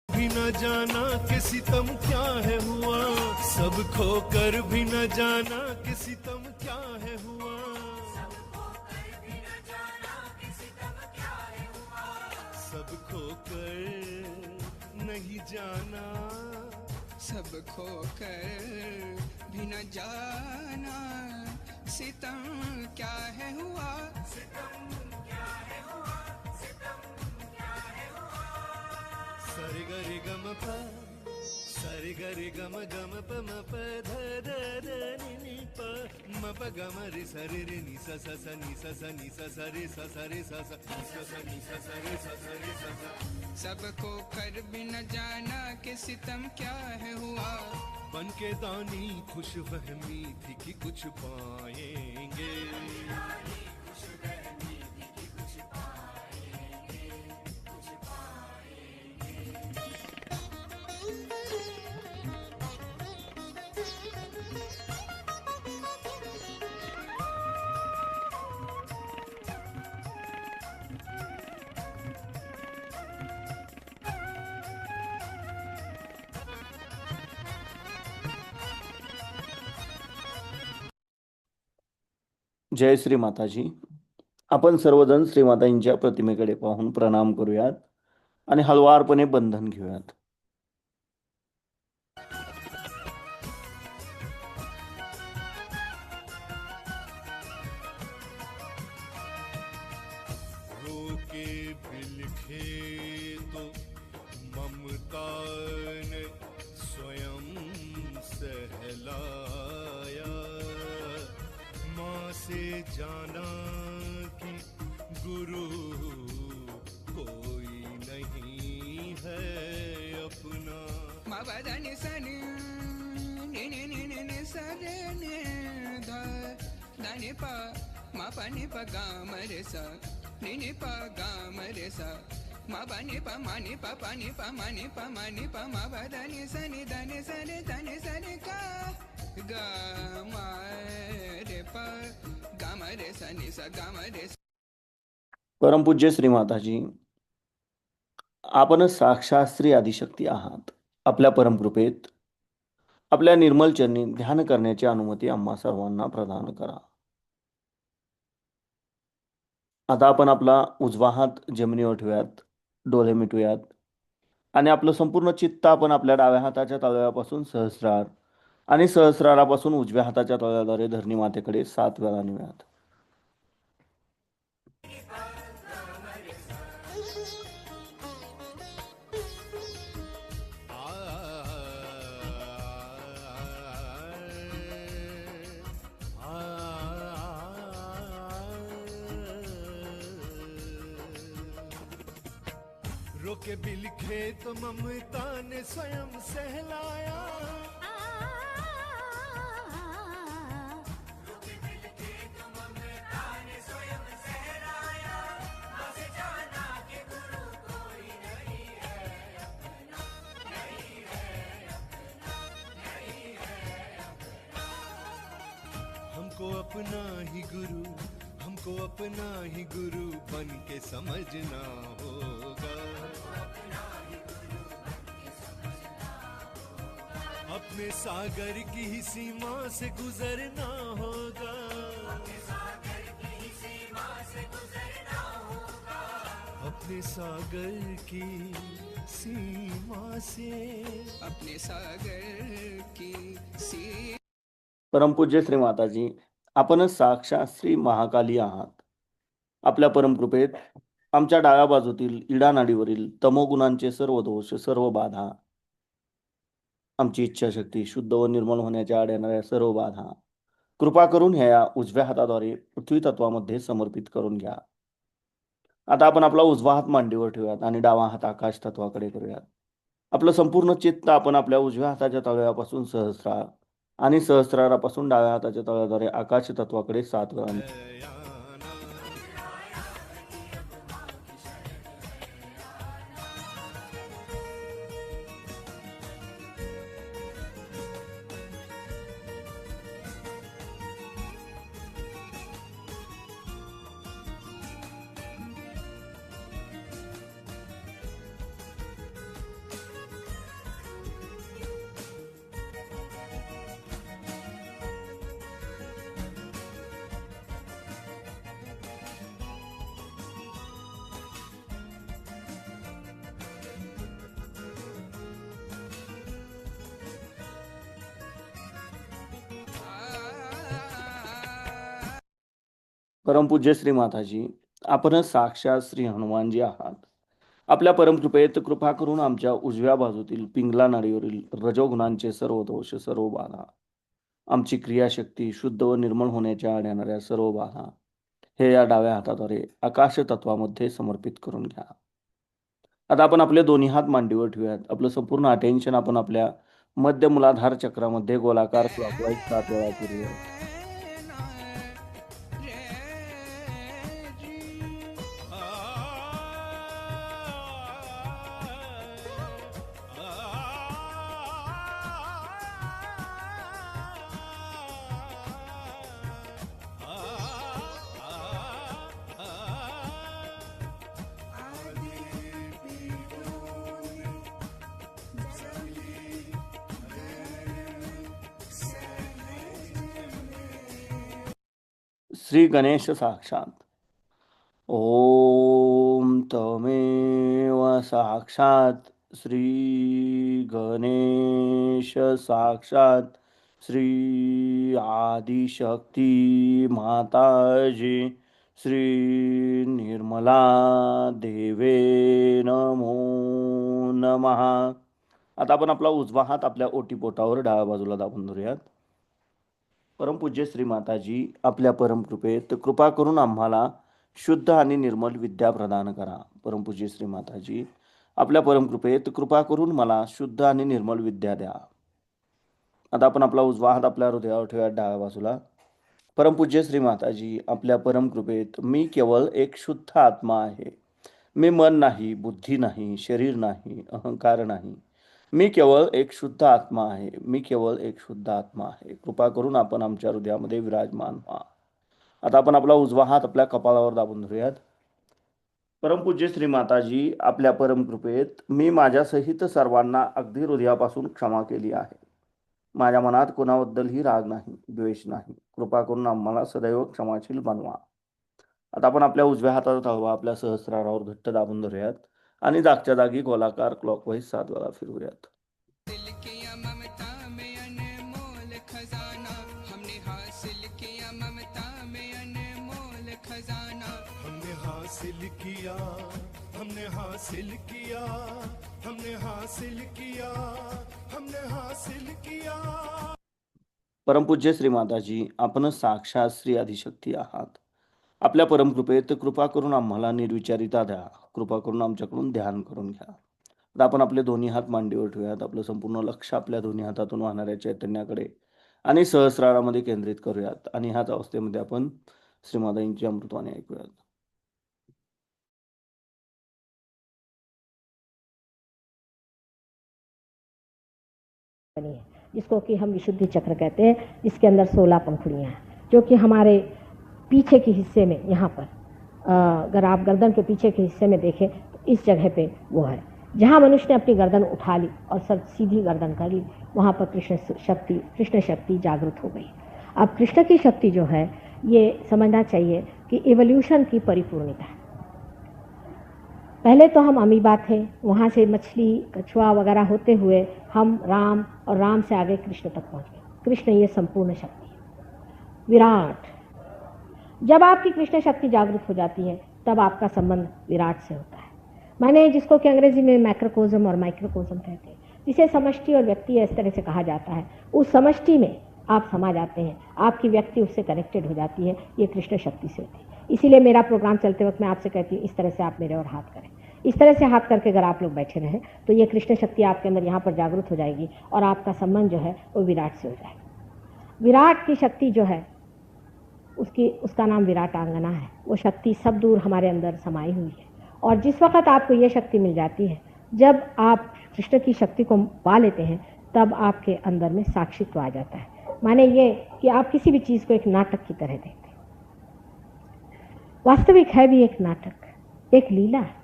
भी न जाना कि सितम क्या है हुआ, सब खोकर भी न जाना कि सितम क्या है हुआ, सब खोकर नहीं जाना, सब खोकर भी न जाना सितम क्या है हुआ, सरे गरे गम प सरे गरे गम गम प म प ध ध ध नि नि प म प ग म रे स रे रे नि स स स नि स स नि स स रे स स रे स स नि स स नि स स रे स स रे स स। सब खोकर भी न जाना कि सितम क्या है हुआ, बन के दानी खुश फहमी थी कि कुछ पाएंगे, जय श्री माताजी. आपण सर्वजण श्रीमातांच्या प्रतिमेकडे पाहून प्रणाम करूयात आणि हळवारपणे बंधन घेऊयात. रोके बिलखे तो ममता ने स्वयं सहलाया, माँ से जाना कि गुरु कोई नहीं है अपना, मा बदा नि स नि नि नि नि नि नि स रे नि ध ध नि प मा प नि प ग म रे स नि नि प ग म रे स मा प नि प मा नि प प नि प मा नि प मा नि प मा बदा नि स नि ध नि स रे ध नि स रे ग ग म रे प ग म रे स नि स ग म रे स. परमपूज्य श्री माताजी, आपण साक्षात श्री आदिशक्ती आहात. आपल्या परमकृपेत आपल्या निर्मल चरणी ध्यान करण्याची अनुमती आम्हा सर्वांना प्रदान करा. आता आपण आपला उजवा हात जमिनीवर ठेवूयात, डोळे मिटूयात आणि आपलं संपूर्ण चित्त आपण आपल्या डाव्या हाताच्या तळव्यापासून सहस्रार आणि सहस्रारापासून उजव्या हाताच्या तळव्याद्वारे धरणी मातेकडे 7 वेळा नेऊयात. रोके बिलखे तो ममता ने स्वयं सहलाया, हमको अपना ही गुरु, हमको अपना ही गुरु बन के समझना होगा, अपने सागर की ही सीमा से गुजरना होगा, अपने सागर की सीमा से, अपने सागर की सी. परमपूज्य श्री माताजी, आपण साक्षात श्री महाकाली आहात. आपल्या परमकृपेत आमच्या डाव्या बाजूतील इडा नाडीवरील तमोगुणांचे सर्व दोष, सर्व बाधा, आमची इच्छाशक्ती शुद्ध व निर्मल होण्याच्या आड येणाऱ्या सर्व बाधा कृपा करून ह्या उजव्या हाताद्वारे पृथ्वी तत्वामध्ये समर्पित करून घ्या. आता आपण आपला उजवा हात मांडीवर ठेवूयात आणि डावा हात आकाश तत्वाकडे करूयात. आपलं संपूर्ण चित्त आपण आपल्या उजव्या हाताच्या तळव्यापासून सहस्रार आणि सहस्रारापासून डाव्या हाताच्या तळव्याद्वारे आकाश तत्वाकडे 7 वेळा परमपूज्य श्री माताजी, आपणच साक्षात श्री हनुमानजी आहात. आपल्या परमकृपेत कृपा करून आमच्या उजव्या बाजूतील पिंगला नाडीवरील रजोगुणांचे सर्व दोष, सर्व बाधा, आमची क्रियाशक्ती शुद्ध व निर्मळ होण्याच्या आड येणाऱ्या सर्व बाधा हे या डाव्या हाताद्वारे आकाश तत्वामध्ये समर्पित करून घ्या. आता आपण आपले दोन्ही हात मांडीवर ठेवूयात. आपलं संपूर्ण अटेन्शन आपण आपल्या मध्य मूलाधार चक्रामध्ये गोलाकार क्लॉकवाईज 7 वेळा फिरूया. श्री गणेश साक्षात. ओम तमेव साक्षात श्री गणेश साक्षात श्री आदिशक्ती माताजी श्री निर्मला देवे नमो नमः. आता आपण आपला उजवा हात आपल्या ओटीपोटावर डाव्या बाजूला दाबून धरूयात. परमपूज्य श्री माताजी, आपल्या परमकृपेत कृपा करून आम्हाला शुद्ध आणि निर्मल विद्या प्रदान करा. परमपूज्य श्री माताजी, आपल्या परमकृपेत कृपा करून मला शुद्ध आणि निर्मल विद्या द्या. आता आपण आपला उजवा हात आपल्या हृदयावर ठेवूया डाव्या बाजूला. परमपूज्य श्री माताजी, आपल्या परमकृपेत मी केवळ एक शुद्ध आत्मा आहे. मी मन नाही, बुद्धी नाही, शरीर नाही, अहंकार नाही. मी केवळ एक शुद्ध आत्मा आहे. मी केवळ एक शुद्ध आत्मा आहे. कृपा करून आपण आमच्या हृदयामध्ये विराजमान व्हा. आता आपण आपला उजवा हात आपल्या कपाळावर दाबून धरूयात. परमपूज्य श्री माताजी, आपल्या परमकृपेत मी माझ्यासहित सर्वांना अगदी हृदयापासून क्षमा केली आहे. माझ्या मनात कोणाबद्दलही राग नाही, द्वेष नाही. कृपा करून आम्हाला सदैव क्षमाशील बनवा. आता आपण आपल्या उजव्या हाताचा तळवा आपल्या सहस्रारावर घट्ट दाबून धरूयात आणि जागच्या जागी गोलाकार क्लॉकवाईज 7 वेळा फिरवूयात. दिल किया ममता में अनमोल खजाना, हमने हासिल किया ममता में अनमोल खजाना. हमने हासिल किया, हमने हासिल किया, हमने हासिल किया, हमने हासिल किया. परमपूज्य श्री माताजी, आपण साक्षात श्री आदिशक्ती आहात. आपल्या परमकृपेत कृपा करून आम्हाला निर्विचारिता द्या. कृपा करून आमच्याकडून ध्यान करून घ्या. आता आपण आपले दोन्ही हात मांडीवर ठेवूयात. आपलं संपूर्ण लक्ष आपल्या दोन्ही हातातून वाहणाऱ्या चैतन्याकडे आणि सहस्रारामध्ये केंद्रित करूयात आणि ह्याच अवस्थेमध्ये आपण श्रीमातांची अमृतवाणी ऐकूयात. बनी है, जिसको कि हम विशुद्धि चक्र कहते हैं, जिसके अंदर 16 पंखुड़ियाँ हैं, जो कि हमारे पीछे के हिस्से में यहाँ पर अगर आप गर्दन के पीछे के हिस्से में देखें तो इस जगह पे वो है जहाँ मनुष्य ने अपनी गर्दन उठा ली और सर सीधी गर्दन कर ली, वहाँ पर कृष्ण शक्ति जागृत हो गई. अब कृष्ण की शक्ति जो है ये समझना चाहिए कि इवोल्यूशन की परिपूर्णता है. पहले तो हम अमीबा थे, वहाँ से मछली कछुआ वगैरह होते हुए हम राम और राम से आगे कृष्ण तक पहुँच गए. कृष्ण ये संपूर्ण शक्ति है, विराट. जब आपकी कृष्ण शक्ति जागृत हो जाती है तब आपका संबंध विराट से होता है. माने जिसको कि अंग्रेजी में मैक्रोकोज्म और माइक्रोकोज्म कहते हैं, जिसे समष्टि और व्यक्ति इस तरह से कहा जाता है. उस समष्टि में आप समा जाते हैं, आपकी व्यक्ति उससे कनेक्टेड हो जाती है. ये कृष्ण शक्ति से होती है. इसीलिए मेरा प्रोग्राम चलते वक्त मैं आपसे कहती हूँ इस तरह से आप मेरे और हाथ करें. इस तरह से हाथ करके अगर आप लोग बैठे रहें तो ये कृष्ण शक्ति आपके अंदर यहाँ पर जागृत हो जाएगी और आपका संबंध जो है वो विराट से हो जाएगा. विराट की शक्ति जो है उसका नाम विराट आंगना है. वो शक्ति सब दूर हमारे अंदर समाई हुई है. और जिस वक्त आपको ये शक्ति मिल जाती है, जब आप कृष्ण की शक्ति को पा लेते हैं, तब आपके अंदर में साक्षित्व आ जाता है. माने ये कि आप किसी भी चीज़ को एक नाटक की तरह देखते हैं. वास्तविक है भी एक नाटक, एक लीला है.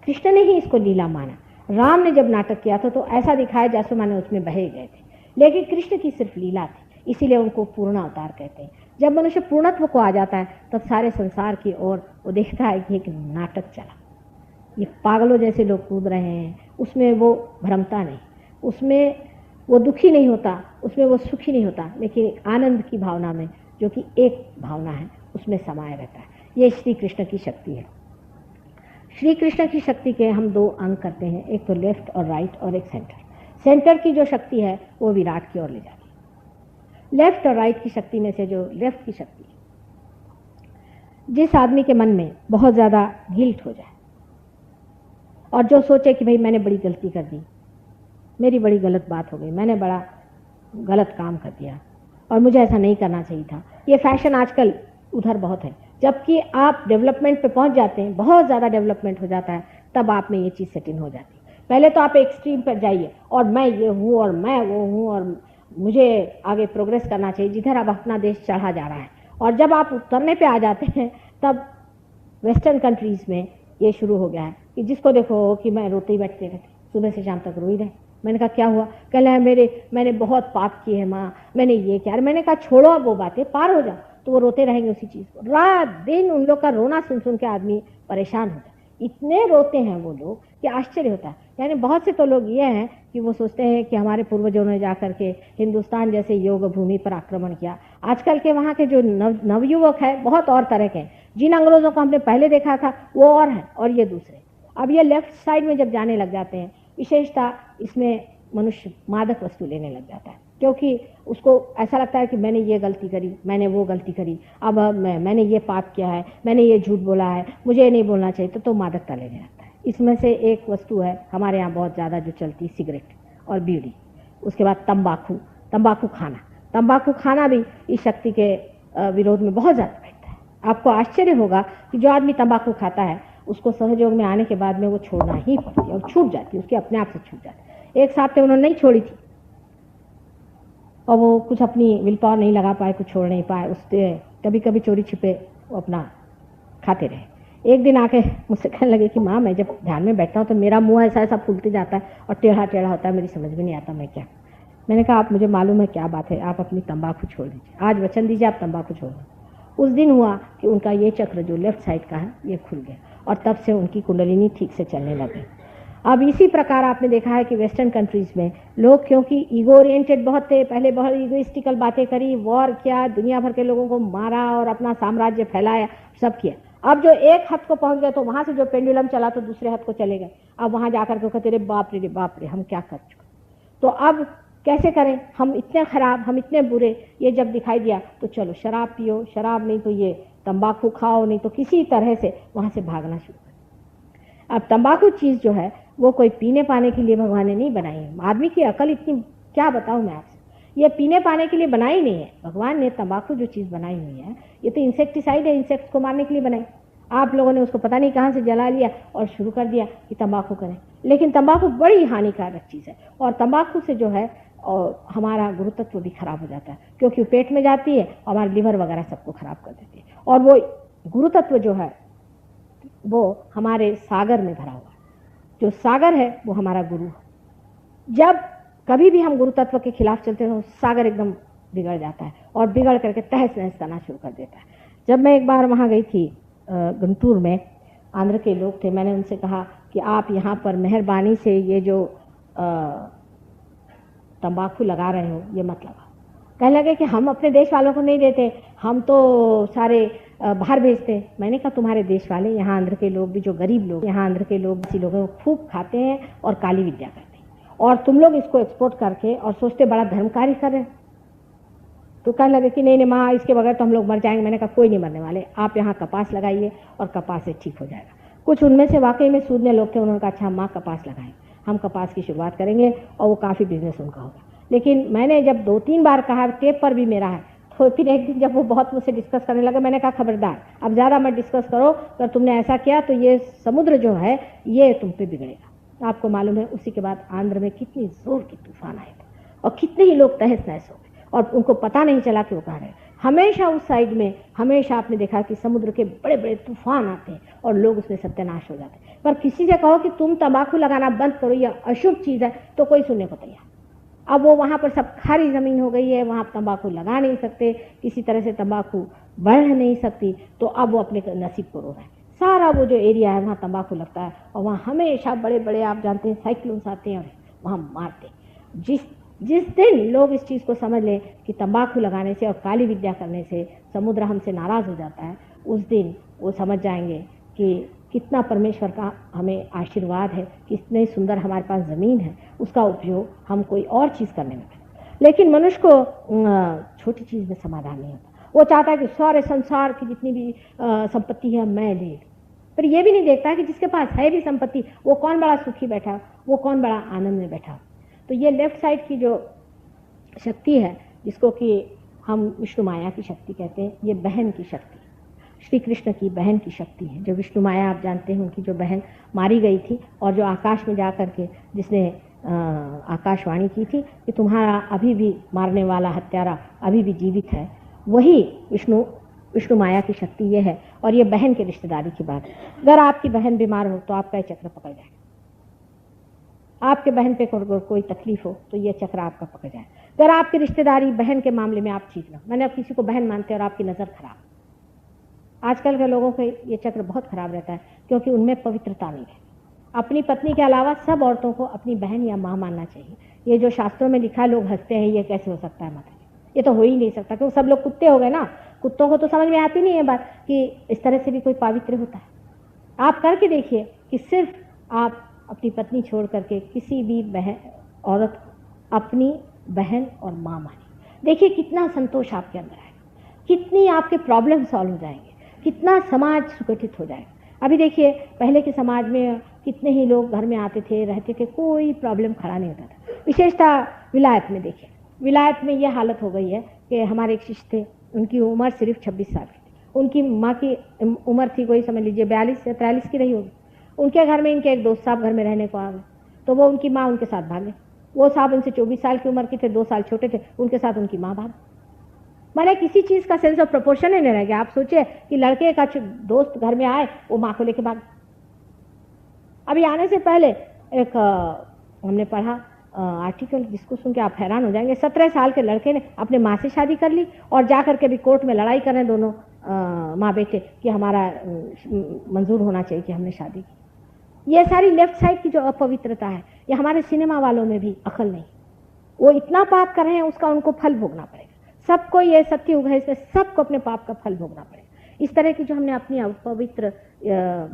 कृष्ण ने ही इसको लीला माना. राम ने जब नाटक किया था तो ऐसा दिखाया जैसे माने उसमें बहे गए थे, लेकिन कृष्ण की सिर्फ लीला थी. इसीलिए उनको पूर्ण अवतार कहते हैं. जब मनुष्य पूर्णत्व को आ जाता है तब सारे संसार की ओर वो देखता है कि एक नाटक चला. ये पागलों जैसे लोग कूद रहे हैं, उसमें वो भ्रमता नहीं, उसमें वो दुखी नहीं होता, उसमें वो सुखी नहीं होता, लेकिन आनंद की भावना में, जो कि एक भावना है, उस उसमें समाया रहता है। ये श्री कृष्ण की शक्ति है। श्री कृष्ण की शक्ति के हम 2 अंग करते हैं, एक तो लेफ्ट और राइट और एक सेंटर। सेंटर की जो शक्ति है वो विराट की ओर ले जाती है। लेफ्ट और राइट की शक्ति में से जो लेफ्ट की शक्ति है, जिस आदमी के मन में बहुत ज़्यादा गिल्ट हो जाए और जो सोचे कि भाई मैंने बड़ी गलती कर दी, मेरी बड़ी गलत बात हो गई, मैंने बड़ा गलत काम कर दिया और मुझे ऐसा नहीं करना चाहिए था, ये फैशन आजकल उधर बहुत है। जबकि आप डेवलपमेंट पे पहुंच जाते हैं, बहुत ज़्यादा डेवलपमेंट हो जाता है, तब आप में ये चीज़ सेटिंग हो जाती है। पहले तो आप एक्सट्रीम पर जाइए और मैं ये हूँ और मैं वो हूँ और मुझे आगे प्रोग्रेस करना चाहिए, जिधर अब अपना देश चढ़ा जा रहा है। और जब आप उतरने पे आ जाते हैं तब वेस्टर्न कंट्रीज़ में ये शुरू हो गया है कि जिसको देखो कि मैं रोते ही बैठते रहते, सुबह से शाम तक रो ही रहे। मैंने कहा क्या हुआ? कह रहा है मैंने बहुत पाप किए हैं माँ, मैंने ये किया। मैंने कहा छोड़ो अब वो बातें, पार हो जाओ। तो वो रोते रहेंगे उसी चीज़ को, रात दिन उन लोग का रोना सुन सुन के आदमी परेशान होता है। इतने रोते हैं वो लोग कि आश्चर्य होता है। यानी बहुत से तो लोग ये हैं कि वो सोचते हैं कि हमारे पूर्वजों ने जा करके हिंदुस्तान जैसे योग भूमि पर आक्रमण किया। आजकल के वहाँ के जो नवयुवक है बहुत और तरह के हैं। जिन अंग्रेज़ों को हमने पहले देखा था वो और हैं और ये दूसरे। अब ये लेफ्ट साइड में जब जाने लग जाते हैं, विशेषता इसमें मनुष्य मादक वस्तु लेने लग जाता है, क्योंकि उसको ऐसा लगता है कि मैंने ये गलती करी, मैंने वो गलती करी, अब मैंने ये पाप किया है, मैंने ये झूठ बोला है, मुझे ये नहीं बोलना चाहिए, तो मादकता लेने लगता है। इसमें से एक वस्तु है हमारे यहाँ बहुत ज़्यादा जो चलती, सिगरेट और बीड़ी। उसके बाद तंबाकू खाना। तंबाकू खाना भी इस शक्ति के विरोध में बहुत ज़्यादा बैठता है। आपको आश्चर्य होगा कि जो आदमी तंबाकू खाता है उसको सहयोग में आने के बाद में वो छोड़ना ही पड़ती है और छूट जाती है, उसके अपने आप से छूट जाती है। एक साहब थे, उन्होंने नहीं छोड़ी थी और वो कुछ अपनी विल पावर नहीं लगा पाए, कुछ छोड़ नहीं पाए, उससे कभी कभी चोरी छिपे वो अपना खाते रहे। एक दिन आके मुझसे कहने लगे कि माँ मैं जब ध्यान में बैठता हूँ तो मेरा मुंह ऐसा ऐसा फूलते जाता है और टेढ़ा टेढ़ा होता है, मेरी समझ में नहीं आता मैं क्या। मैंने कहा आप मुझे मालूम है क्या बात है, आप अपनी तंबाकू छोड़ दीजिए, आज वचन दीजिए आप तंबाकू छोड़ दें। उस दिन हुआ कि उनका ये चक्र जो लेफ्ट साइड का है ये खुल गया और तब से उनकी कुंडलिनी ठीक से चलने लगी। अब इसी प्रकार आपने देखा है कि वेस्टर्न कंट्रीज़ में लोग क्योंकि ईगो ओरिएंटेड बहुत थे, पहले बहुत ईगोइस्टिकल बातें करी, वॉर किया, दुनिया भर के लोगों को मारा और अपना साम्राज्य फैलाया, सब किया। अब जो एक हद को पहुंच गए तो वहाँ से जो पेंडुलम चला तो दूसरे हद को चले गए। अब वहाँ जाकर के कहते रे बाप रे हम क्या कर चुके। तो अब कैसे करें, हम इतने खराब, हम इतने बुरे। ये जब दिखाई दिया तो चलो शराब पियो, शराब नहीं तो ये तंबाकू खाओ, नहीं तो किसी तरह से वहाँ से भागना शुरू करें। अब तंबाकू चीज़ जो है वो कोई पीने पाने के लिए भगवान ने नहीं बनाई है। आदमी की अकल इतनी, क्या बताऊँ मैं आपसे, ये पीने पाने के लिए बनाई नहीं है। भगवान ने तंबाकू जो चीज़ बनाई हुई है ये तो इंसेक्टिसाइड है, इंसेक्ट्स को मारने के लिए बनाई। आप लोगों ने उसको पता नहीं कहाँ से जला लिया और शुरू कर दिया कि तंबाकू करें। लेकिन तंबाकू बड़ी हानिकारक चीज़ है और तंबाकू से जो है और हमारा गुरुतत्व भी खराब हो जाता है, क्योंकि पेट में जाती है, हमारा लिवर वगैरह सबको खराब कर देती है। और वो गुरुतत्व जो है वो हमारे सागर में भरा हुआ है। जो सागर है वो हमारा गुरु है। जब कभी भी हम गुरु तत्व के खिलाफ चलते हैं तो सागर एकदम बिगड़ जाता है और बिगड़ करके तहस नहस करना शुरू कर देता है। जब मैं एक बार वहाँ गई थी गुंटूर में, आंध्र के लोग थे, मैंने उनसे कहा कि आप यहाँ पर मेहरबानी से ये जो तंबाकू लगा रहे हो ये मत लगाओ। कहने लगे कि हम अपने देश वालों को नहीं देते, हम तो सारे बाहर भेजते। मैंने कहा तुम्हारे देश वाले, यहाँ आंध्र के लोग भी जो गरीब लोग, यहाँ आंध्र के लोग ऐसे लोग खूब खाते हैं और काली विद्या करते हैं और तुम लोग इसको एक्सपोर्ट करके और सोचते बड़ा धर्म कार्य कर रहे हैं। तो कहने लगे कि नहीं माँ इसके बगैर तो हम लोग मर जाएंगे। मैंने कहा कोई नहीं मरने वाले, आप यहाँ कपास लगाइए और कपास से ठीक हो जाएगा। कुछ उनमें से वाकई में सूझने लोग थे, उन्होंने कहा अच्छा माँ कपास लगाएं, हम कपास की शुरुआत करेंगे और वो काफ़ी बिजनेस उनका होगा। लेकिन मैंने जब 2-3 बार कहा, टेप पर भी मेरा है, तो फिर एक दिन जब वो बहुत मुझसे डिस्कस करने लगे, मैंने कहा खबरदार अब ज़्यादा मत डिस्कस करो, अगर तुमने ऐसा किया तो ये समुद्र जो है ये तुम पे बिगड़ेगा। आपको मालूम है उसी के बाद आंध्र में कितनी जोर की तूफान आए थे और कितने ही लोग तहस नहस हो गए और उनको पता नहीं चला कि वो कहाँ रहे। हमेशा उस साइड में हमेशा आपने देखा कि समुद्र के बड़े बड़े तूफान आते हैं और लोग उसमें सत्यानाश हो जाते हैं। पर किसी से कहो कि तुम तंबाकू लगाना बंद करो, यह अशुभ चीज़ है, तो कोई सुनने को तैयार। अब वो वहाँ पर सब खारी ज़मीन हो गई है, वहाँ तंबाकू लगा नहीं सकते, किसी तरह से तंबाकू बढ़ नहीं सकती, तो अब वो अपने नसीब को रो रहा है। सारा वो जो एरिया है वहाँ तंबाकू लगता है और वहाँ हमेशा बड़े बड़े आप जानते हैं साइक्लोन्स आते हैं और वहाँ मारते। जिस दिन लोग इस चीज़ को समझ लें कि तंबाकू लगाने से और काली विद्या करने से समुद्र हमसे नाराज़ हो जाता है, उस दिन वो समझ जाएंगे कि कितना परमेश्वर का हमें आशीर्वाद है, कितने सुंदर हमारे पास ज़मीन है, उसका उपयोग हम कोई और चीज़ करने में करें। लेकिन मनुष्य को छोटी चीज़ में समाधान नहीं होता। वो चाहता है कि सारे संसार की जितनी भी संपत्ति है मैं ले लूँ, पर ये भी नहीं देखता कि जिसके पास है भी संपत्ति वो कौन बड़ा सुखी बैठा, वो कौन बड़ा आनंद में बैठा। तो ये लेफ्ट साइड की जो शक्ति है, जिसको कि हम विष्णु माया की शक्ति कहते हैं, ये बहन की शक्ति, श्री कृष्ण की बहन की शक्ति है। जो विष्णु माया आप जानते हैं, उनकी जो बहन मारी गई थी और जो आकाश में जा कर के जिसने आकाशवाणी की थी कि तुम्हारा अभी भी मारने वाला हत्यारा अभी भी जीवित है, वही विष्णु माया की शक्ति ये है। और ये बहन के रिश्तेदारी की बात है। अगर आपकी बहन बीमार हो तो आपका ये चक्र पकड़ जाएगा, आपके बहन पे कोई तकलीफ हो तो ये चक्र आपका पकड़ जाए। अगर आपकी रिश्तेदारी बहन के मामले में आप ठीक ना, मैंने अब किसी को बहन मानते हैं और आपकी नज़र खराब, आजकल के लोगों के ये चक्र बहुत खराब रहता है, क्योंकि उनमें पवित्रता नहीं है। अपनी पत्नी के अलावा सब औरतों को अपनी बहन या माँ मानना चाहिए। ये जो शास्त्रों में लिखा है, लोग हंसते हैं, ये कैसे हो सकता है, माता जी ये तो हो ही नहीं सकता, क्योंकि सब लोग कुत्ते हो गए ना। कुत्तों को तो समझ में आती नहीं है बात कि इस तरह से भी कोई पावित्र होता है। आप करके देखिए कि सिर्फ आप अपनी पत्नी छोड़ करके किसी भी बहन औरत अपनी बहन और माँ मानिए, देखिए कितना संतोष आपके अंदर आएगा, कितनी आपके प्रॉब्लम सॉल्व हो जाएंगे, कितना समाज सुगठित हो जाएगा। अभी देखिए पहले के समाज में कितने ही लोग घर में आते थे, रहते थे, कोई प्रॉब्लम खड़ा नहीं होता था। विशेषतः विलायत में देखिए, विलायत में यह हालत हो गई है कि हमारे एक शिष्य थे, उनकी उम्र सिर्फ 26 साल की थी। उनकी माँ की उम्र थी कोई समझ लीजिए 42 या 43 की रही होगी। उनके घर में इनके एक दोस्त साहब घर में रहने को आ गए, तो वो उनकी माँ उनके साथ भागे। वो साहब उनसे 24 साल की उम्र के थे, 2 साल छोटे थे, उनके साथ उनकी माँ भाग। मैंने किसी चीज़ का सेंस ऑफ प्रोपोर्शन ही नहीं रह गया। आप सोचिए कि लड़के का दोस्त घर में आए, वो माँ को लेके भाग। अभी आने से पहले एक हमने पढ़ा आर्टिकल, जिसको सुन के आप हैरान हो जाएंगे। 17 साल के लड़के ने अपने माँ से शादी कर ली और जा करके भी कोर्ट में लड़ाई कर रहे हैं दोनों माँ बेटे कि हमारा मंजूर होना चाहिए कि हमने शादी की। ये सारी लेफ्ट साइड की जो अपवित्रता है, ये हमारे सिनेमा वालों में भी अकल नहीं। वो इतना पाप कर रहे हैं, उसका उनको फल भोगना पड़ेगा। सबको ये सत्युग है, इसमें सबको अपने पाप का फल भोगना पड़ेगा। इस तरह की जो हमने अपनी अपवित्र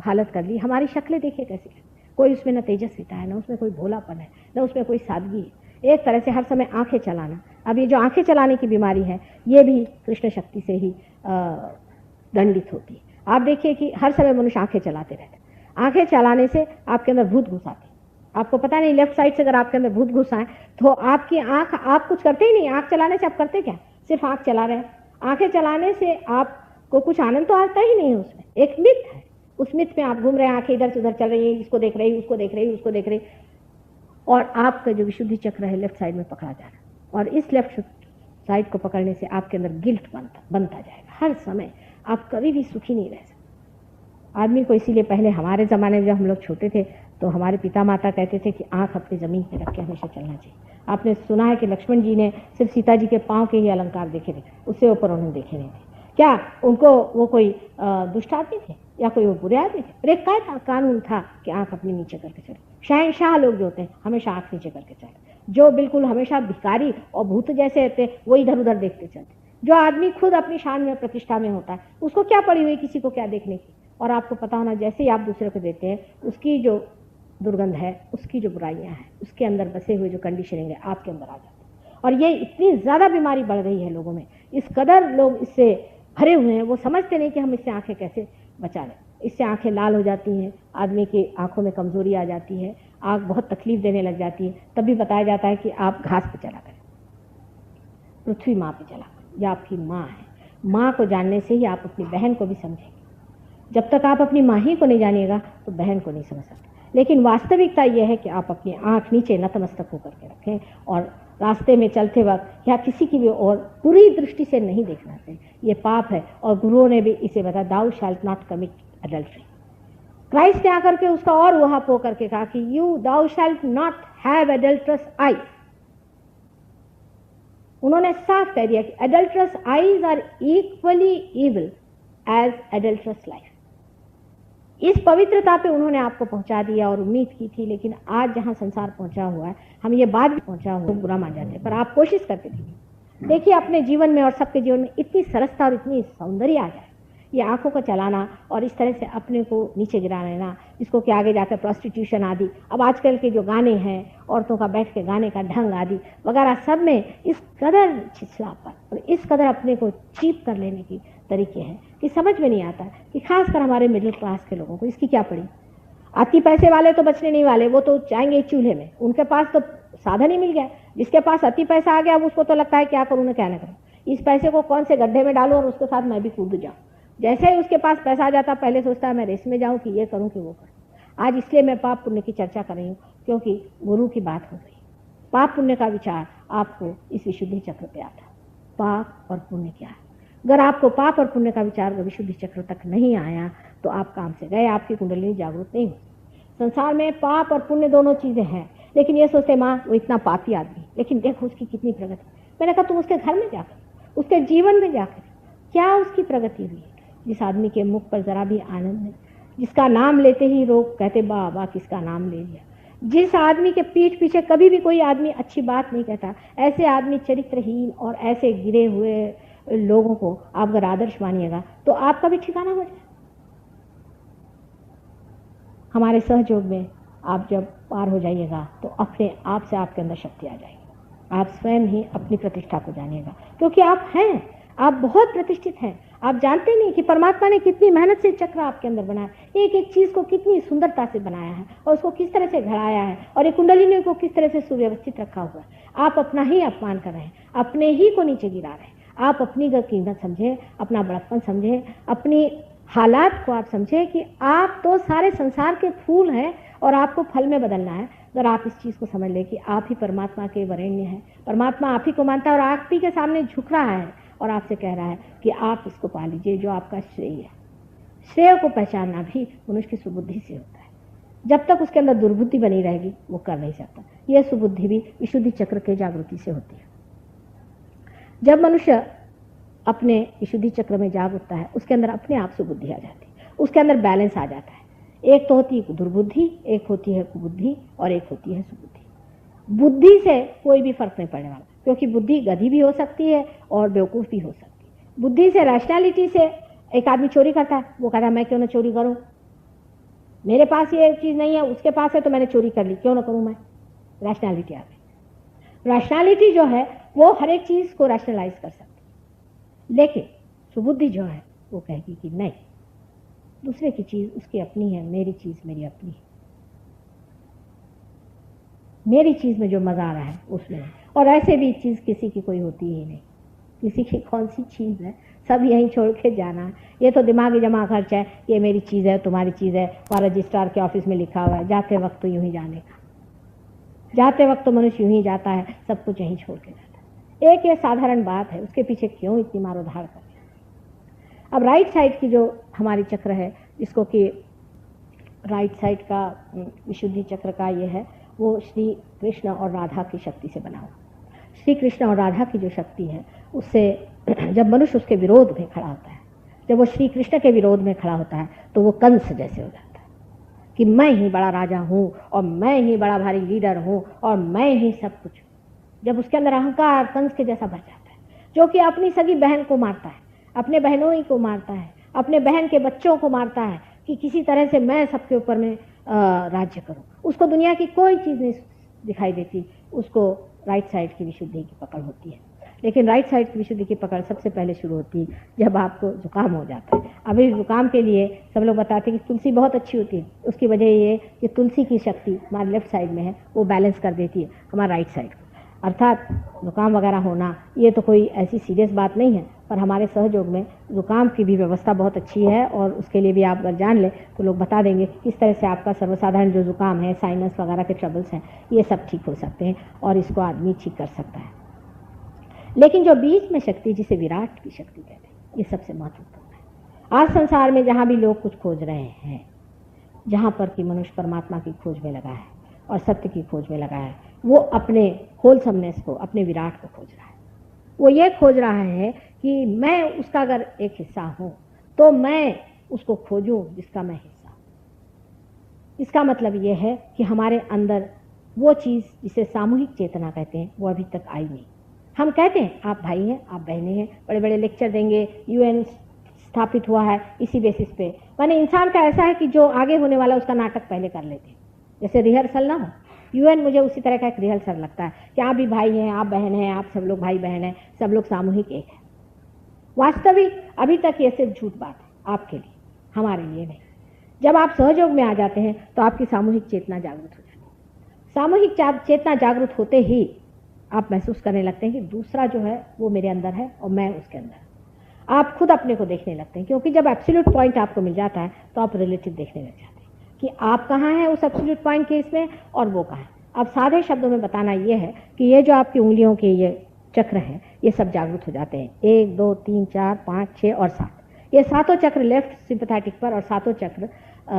हालत कर ली। हमारी शक्लें देखिए कैसी है, कोई उसमें न तेजस्विता है, न उसमें कोई भोलापन है, न उसमें कोई सादगी है। एक तरह से हर समय आंखें चलाना। अब ये जो आंखें चलाने की बीमारी है, ये भी कृष्ण शक्ति से ही दंडित होती है। आप देखिए कि हर समय मनुष्य आंखें चलाते रहते हैं। आंखें चलाने से आपके अंदर भूत घुस आते हैं। आपको पता नहीं, लेफ्ट साइड से अगर आपके अंदर भूत घुस आए तो आपकी आंख, आप कुछ करते ही नहीं। आंख चलाने से आप करते क्या, सिर्फ आंख चला रहे हैं। आंखें चलाने से आपको कुछ आनंद तो आता ही नहीं है, उसमें एक मिथ है। उस मिथ में आप घूम रहे हैं, आंखें इधर से उधर चल रही है, इसको देख रही, उसको देख रही, उसको देख रही, और आपका जो विशुद्धि चक्र है लेफ्ट साइड में पकड़ा जा रहा है। और इस लेफ्ट साइड को पकड़ने से आपके अंदर गिल्ट बनता जाएगा। हर समय आप कभी भी सुखी नहीं रह सकते। आदमी को इसीलिए पहले हमारे ज़माने में जब हम लोग छोटे थे तो हमारे पिता माता कहते थे कि आंख अपनी ज़मीन पे रख के हमेशा चलना चाहिए। आपने सुना है कि लक्ष्मण जी ने सिर्फ सीता जी के पाँव के ही अलंकार देखे थे, उससे ऊपर उन्होंने देखे नहीं थे। क्या उनको वो कोई दुष्ट आदमी थे या कोई वो बुरे आदमी थे? पर एक काय था, कानून था कि आंख अपनी नीचे करके चले। शहनशाह लोग जो होते हैं हमेशा आंख नीचे करके चले। जो बिल्कुल हमेशा भिखारी और भूत जैसे होते हैं वो इधर उधर देखते चलते। जो आदमी खुद अपनी शान में प्रतिष्ठा में होता है, उसको क्या पड़ी हुई किसी को क्या देखने की। और आपको पता होना, जैसे ही आप दूसरे को देते हैं, उसकी जो दुर्गंध है, उसकी जो बुराइयां हैं, उसके अंदर बसे हुए जो कंडीशनिंग है आपके अंदर आ जाती है। और ये इतनी ज़्यादा बीमारी बढ़ रही है लोगों में, इस कदर लोग इससे भरे हुए हैं, वो समझते नहीं कि हम इससे आंखें कैसे बचा लें। इससे आंखें लाल हो जाती हैं, आदमी की आंखों में कमजोरी आ जाती है, आंख बहुत तकलीफ देने लग जाती है। तब भी बताया जाता है कि आप घास पे चला करें, पृथ्वी माँ पे चला करें। यह आपकी माँ है। माँ को जानने से ही आप अपनी बहन को भी समझेंगे। जब तक आप अपनी माँ ही को नहीं जानिएगा तो बहन को नहीं समझ सकते। लेकिन वास्तविकता यह है कि आप अपनी आंख नीचे नतमस्तक होकर के रखें और रास्ते में चलते वक्त या किसी की भी और बुरी दृष्टि से नहीं देखना चाहिए। ये पाप है और गुरुओं ने भी इसे बताया, दाउ shalt not commit adultery. Christ ने आकर के उसका और वहां पो करके कहा कि you thou shalt not have adulterous eyes. उन्होंने साफ कह दिया कि adulterous eyes are equally evil as adulterous life. इस पवित्रता पे उन्होंने आपको पहुंचा दिया और उम्मीद की थी। लेकिन आज जहां संसार पहुंचा हुआ है, हम ये बात भी पहुंचा हुआ बुरा मान जाते हैं। पर आप कोशिश करते थे देखिए अपने जीवन में और सबके जीवन में इतनी सरसता और इतनी सौंदर्य आ जाए, ये आंखों का चलाना और इस तरह से अपने को नीचे गिरा लेना, जिसको कि आगे जाकर प्रोस्टिट्यूशन आदि, अब आजकल के जो गाने हैं औरतों का बैठ के गाने का ढंग आदि वगैरह, सब में इस कदर छिछलापन और इस कदर अपने को चीप कर लेने की तरीके हैं कि समझ में नहीं आता कि खासकर हमारे मिडिल क्लास के लोगों को इसकी क्या पड़ी। अति पैसे वाले तो बचने नहीं वाले, वो तो जाएंगे चूल्हे में, उनके पास तो साधन ही मिल गया। जिसके पास अति पैसा आ गया अब उसको तो लगता है क्या करूँ ना क्या ना करूँ, इस पैसे को कौन से गड्ढे में डालूं और उसके साथ मैं भी कूद जाऊँ। जैसे ही उसके पास पैसा आ जाता पहले सोचता है मैं रेस में जाऊँ कि ये करूँ कि वो करूँ। आज इसलिए मैं पाप पुण्य की चर्चा कर रही हूँ क्योंकि गुरु की बात हो गई। पाप पुण्य का विचार आपको इस विशुद्धि चक्र पे आता है। पाप और पुण्य क्या है? अगर आपको पाप और पुण्य का विचार विशुद्धि चक्र तक नहीं आया तो आप काम से गए, आपकी कुंडलिनी जागरूक नहीं हुई। संसार में पाप और पुण्य दोनों चीजें हैं, लेकिन ये सोचते माँ वो इतना पापी आदमी, लेकिन देखो उसकी कितनी प्रगति। मैंने कहा तुम उसके घर में जाकर, उसके जीवन में जाकर क्या उसकी प्रगति हुई है? जिस आदमी के मुख पर जरा भी आनंद नहीं, जिसका नाम लेते ही लोग कहते बाबा किसका नाम ले लिया, जिस आदमी के पीठ पीछे कभी भी कोई आदमी अच्छी बात नहीं कहता, ऐसे आदमी चरित्रहीन और ऐसे गिरे हुए लोगों को आप अगर आदर्श मानिएगा तो आपका भी ठिकाना हो जाए। हमारे सहयोग में आप जब पार हो जाइएगा तो अपने आप से आपके अंदर शक्ति आ जाएगी। आप स्वयं ही अपनी प्रतिष्ठा को जानिएगा, क्योंकि आप हैं, आप बहुत प्रतिष्ठित हैं। आप जानते नहीं कि परमात्मा ने कितनी मेहनत से चक्र आपके अंदर बनाया, एक एक चीज को कितनी सुंदरता से बनाया है और उसको किस तरह से घड़ाया है और एक कुंडलिनी को किस तरह से सुव्यवस्थित रखा हुआ है। आप अपना ही अपमान कर रहे हैं, अपने ही को नीचे गिरा रहे हैं। आप अपनी कीमत समझे, अपना बड़प्पन समझे, अपनी हालात को आप समझे कि आप तो सारे संसार के फूल हैं और आपको फल में बदलना है। अगर आप इस चीज़ को समझ लें कि आप ही परमात्मा के वरेण्य हैं, परमात्मा आप ही को मानता है और आप ही के सामने झुक रहा है और आपसे कह रहा है कि आप इसको पा लीजिए जो आपका श्रेय है। श्रेय को पहचानना भी मनुष्य की सुबुद्धि से होता है। जब तक उसके अंदर दुर्बुद्धि बनी रहेगी वो कर नहीं सकता। यह सुबुद्धि भी विशुद्धि चक्र के जागृति से होती है। जब मनुष्य अपने विशुद्धि चक्र में जाग उठता है उसके अंदर अपने आप सुबुद्धि आ जाती है, उसके अंदर बैलेंस आ जाता है। एक तो होती है दुर्बुद्धि, एक होती है कुबुद्धि और एक होती है सुबुद्धि। बुद्धि से कोई भी फर्क नहीं पड़ने वाला, क्योंकि बुद्धि गधी भी हो सकती है और बेवकूफ़ भी हो सकती है। बुद्धि से, रैशनैलिटी से एक आदमी चोरी करता है, वो कहता है मैं क्यों ना चोरी करूं, मेरे पास ये चीज़ नहीं है उसके पास है तो मैंने चोरी कर ली, क्यों ना करूं मैं। रैशनैलिटी आ गई। रैशनैलिटी जो है वो हर एक चीज़ को रैशनलाइज कर सकती है, लेकिन सुबुद्धि जो है वो कहेगी कि नहीं, दूसरे की चीज़ उसकी अपनी है, मेरी चीज़ मेरी अपनी है, मेरी चीज़ में जो मज़ा आ रहा है उसमें है। और ऐसे भी चीज़ किसी की कोई होती ही नहीं, किसी की कौन सी चीज़ है, सब यहीं छोड़ के जाना है। ये तो दिमागी जमा खर्च है, ये मेरी चीज़ है तुम्हारी चीज़ है, वहाँ रजिस्ट्रार के ऑफिस में लिखा हुआ है। जाते वक्त तो यूं ही जाने का, जाते वक्त तो मनुष्य यूं ही जाता है, सब कुछ यहीं छोड़ के जाता है। एक ये साधारण बात है, उसके पीछे क्यों इतनी मारोधार कर। अब राइट साइड की जो हमारी चक्र है, जिसको कि राइट साइड का विशुद्धि चक्र का ये है, वो श्री कृष्ण और राधा की शक्ति से बना हुआ। श्री कृष्ण और राधा की जो शक्ति है उससे जब मनुष्य उसके विरोध में खड़ा होता है, जब वो श्री कृष्ण के विरोध में खड़ा होता है तो वो कंस जैसे हो जाता है कि मैं ही बड़ा राजा हूँ और मैं ही बड़ा भारी लीडर हूँ और मैं ही सब कुछ। जब उसके अंदर अहंकार कंस के जैसा भर जाता है, जो कि अपनी सगी बहन को मारता है, अपने बहनों ही को मारता है, अपने बहन के बच्चों को मारता है कि किसी तरह से मैं सबके ऊपर में राज्य करूं। उसको दुनिया की कोई चीज़ नहीं दिखाई देती, उसको राइट साइड की विशुद्धि की पकड़ होती है। लेकिन राइट साइड की विशुद्धि की पकड़ सबसे पहले शुरू होती है जब आपको जुकाम हो जाता है। अभी जुकाम के लिए सब लोग बताते हैं कि तुलसी बहुत अच्छी होती है। उसकी वजह ये कि तुलसी की शक्ति हमारे लेफ्ट साइड में है, वो बैलेंस कर देती है हमारा राइट साइड को। अर्थात जुकाम वगैरह होना ये तो कोई ऐसी सीरियस बात नहीं है, पर हमारे सहयोग में जुकाम की भी व्यवस्था बहुत अच्छी है और उसके लिए भी आप अगर जान लें तो लोग बता देंगे किस तरह से आपका सर्वसाधारण जो जुकाम है, साइनस वगैरह के ट्रबल्स हैं, ये सब ठीक हो सकते हैं और इसको आदमी ठीक कर सकता है। लेकिन जो बीच में शक्ति, जिसे विराट की शक्ति कहते हैं, ये सबसे महत्वपूर्ण है। आज संसार में जहाँ भी लोग कुछ खोज रहे हैं, जहाँ पर कि मनुष्य परमात्मा की खोज में लगा है और सत्य की खोज में लगा है, वो अपने होलसमनेस को, अपने विराट को खोज रहा है। वो ये खोज रहा है कि मैं उसका अगर एक हिस्सा हूँ तो मैं उसको खोजूं जिसका मैं हिस्सा हूँ। इसका मतलब ये है कि हमारे अंदर वो चीज़ जिसे सामूहिक चेतना कहते हैं वो अभी तक आई नहीं। हम कहते हैं आप भाई हैं, आप बहनें हैं, बड़े बड़े लेक्चर देंगे, यूएन स्थापित हुआ है इसी बेसिस पे। माने इंसान का ऐसा है कि जो आगे होने वाला उसका नाटक पहले कर लेते हैं, जैसे रिहर्सल ना हो। यूएन मुझे उसी तरह का एक रिहर्सल लगता है कि आप भी भाई हैं, आप बहन हैं, आप सब लोग भाई बहन हैं, सब लोग सामूहिक एक है। वास्तविक अभी तक ये सिर्फ झूठ बात है आपके लिए, हमारे लिए नहीं। जब आप सहयोग में आ जाते हैं तो आपकी सामूहिक चेतना जागृत हो जाती है। सामूहिक चेतना जागृत होते ही आप महसूस करने लगते हैं कि दूसरा जो है वो मेरे अंदर है और मैं उसके अंदर। आप खुद अपने को देखने लगते हैं, क्योंकि जब एब्सोल्यूट पॉइंट आपको मिल जाता है तो आप रिलेटिव देखने लग जाते हैं कि आप कहाँ हैं उस एब्सोल्यूट पॉइंट के इसमें और वो कहाँ है। अब सादे शब्दों में बताना ये है कि ये जो आपकी उंगलियों के ये चक्र हैं ये सब जागृत हो जाते हैं। 1 2 3 4 5 6 और 7, ये सातों चक्र लेफ्ट सिंपैथेटिक पर और सातों चक्र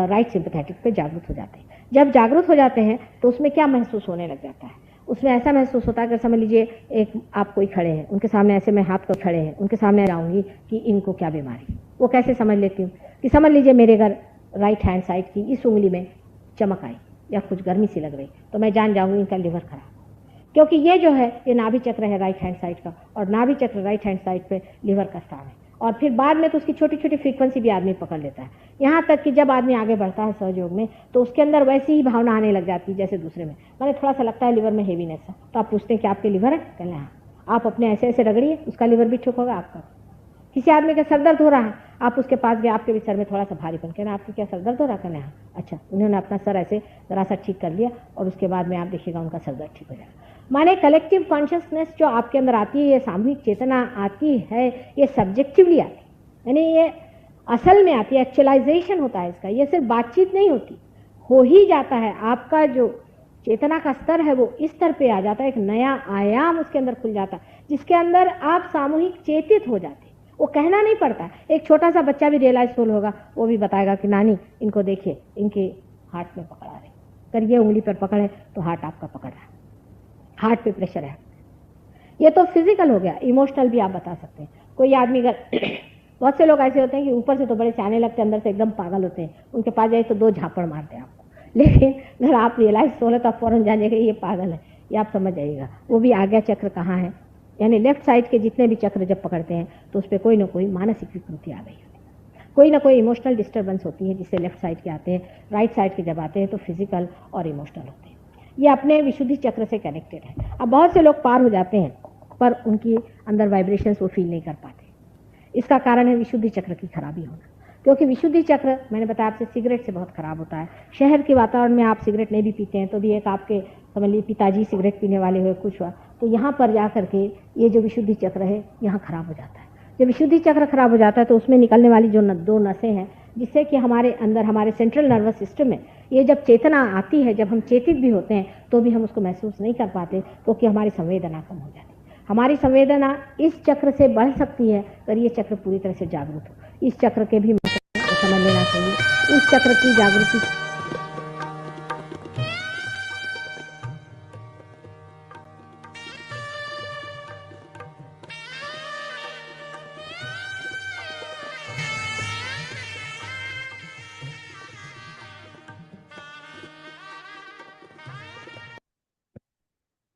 राइट सिंपैथेटिक पे जागृत हो जाते हैं। जब जागृत हो जाते हैं तो उसमें क्या महसूस होने लग जाता है? उसमें ऐसा महसूस होता है कि समझ लीजिए एक आप कोई खड़े हैं, उनके सामने ऐसे मैं हाथ को खड़े हैं, उनके सामने आऊँगी कि इनको क्या बीमारी। वो कैसे समझ लेती हूँ कि समझ लीजिए मेरे घर राइट हैंड साइड की इस उंगली में चमक आई या कुछ गर्मी सी लग रही, तो मैं जान जाऊँगी इनका लिवर खराब, क्योंकि ये जो है ये नाभि चक्र है राइट हैंड साइड का, और नाभि चक्र राइट हैंड साइड पे लिवर का स्थान है। और फिर बाद में तो उसकी छोटी छोटी फ्रीक्वेंसी भी आदमी पकड़ लेता है, यहाँ तक कि जब आदमी आगे बढ़ता है सहयोग में तो उसके अंदर वैसी ही भावना आने लग जाती है जैसे दूसरे में। मैंने थोड़ा सा लगता है लिवर में हेवीनेस है, तो आप पूछते हैं कि आपके लिवर है, कहना हाँ। आप अपने ऐसे ऐसे रगड़िए, उसका लिवर भी ठीक होगा आपका। किसी आदमी का सर दर्द हो रहा है, आप उसके पास गए, आपके भी सर में थोड़ा सा भारीपन, कहना आपको क्या सर दर्द हो रहा है, कहना हाँ। अच्छा, उन्होंने अपना सर ऐसे जरा सा ठीक कर लिया और उसके बाद में आप देखिएगा उनका सर दर्द ठीक हो जाएगा। माने कलेक्टिव कॉन्शियसनेस जो आपके अंदर आती है, ये सामूहिक चेतना आती है, ये सब्जेक्टिवली आती है, यानी ये असल में आती है, एक्चुअलाइजेशन होता है इसका। ये सिर्फ बातचीत नहीं होती, हो ही जाता है। आपका जो चेतना का स्तर है वो इस स्तर पे आ जाता है, एक नया आयाम उसके अंदर खुल जाता है जिसके अंदर आप सामूहिक चेतित हो जाते हैं। वो कहना नहीं पड़ता। एक छोटा सा बच्चा भी रियलाइजफुल होगा, वो भी बताएगा कि नानी इनको देखिए, इनके हार्ट में पकड़ा है, करिए उंगली पर पकड़े तो हार्ट आपका पकड़ रहा है, हार्ट पे प्रेशर है। ये तो फिजिकल हो गया, इमोशनल भी आप बता सकते हैं। कोई आदमी अगर बहुत से लोग ऐसे होते हैं कि ऊपर से तो बड़े सियाने लगते हैं, अंदर से एकदम पागल होते हैं, उनके पास जाए तो 2 झापड़ मारते हैं आपको, लेकिन अगर आप रियलाइज हो तो आप फौरन जानिएगा ये पागल है, ये आप समझ जाइएगा। वो भी आज्ञा चक्र कहाँ है, यानी लेफ्ट साइड के जितने भी चक्र जब पकड़ते हैं तो उस पर कोई ना कोई मानसिक विकृति आ गई होती है, कोई ना कोई इमोशनल डिस्टर्बेंस होती है जिससे लेफ्ट साइड के आते हैं। राइट साइड के जब आते हैं तो फिजिकल और इमोशनल होते हैं। ये अपने विशुद्धि चक्र से कनेक्टेड है। अब बहुत से लोग पार हो जाते हैं पर उनकी अंदर वाइब्रेशंस वो फील नहीं कर पाते। इसका कारण है विशुद्धि चक्र की खराबी होना, क्योंकि विशुद्धि चक्र मैंने बताया आपसे सिगरेट से बहुत खराब होता है। शहर के वातावरण में आप सिगरेट नहीं भी पीते हैं तो भी एक आपके समझ लीजिए पिताजी सिगरेट पीने वाले हुए, कुछ हुआ, तो यहाँ पर जा करके ये जो विशुद्धि चक्र है यहाँ खराब हो जाता है। जब विशुद्धि चक्र खराब हो जाता है तो उसमें निकलने वाली जो 2 नसें हैं, जिससे कि हमारे अंदर हमारे सेंट्रल नर्वस सिस्टम में ये जब चेतना आती है, जब हम चेतित भी होते हैं तो भी हम उसको महसूस नहीं कर पाते, क्योंकि हमारी संवेदना कम हो जाती है। हमारी संवेदना इस चक्र से बढ़ सकती है अगर ये चक्र पूरी तरह से जागरूक हो। इस चक्र के भी समझ लेना चाहिए, उस चक्र की जागृति।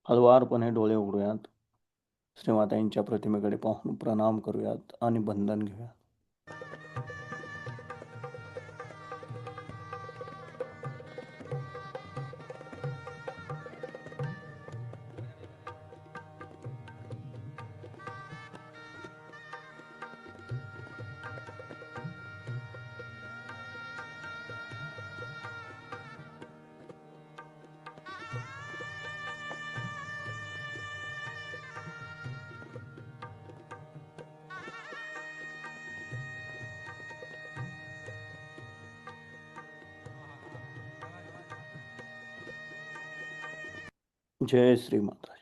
हळुवारपणे डोळे उघडूयात, श्रीमाताईंच्या प्रतिमेकडे पाहून प्रणाम करूयात आणि बंधन घेऊयात. जय श्री माता.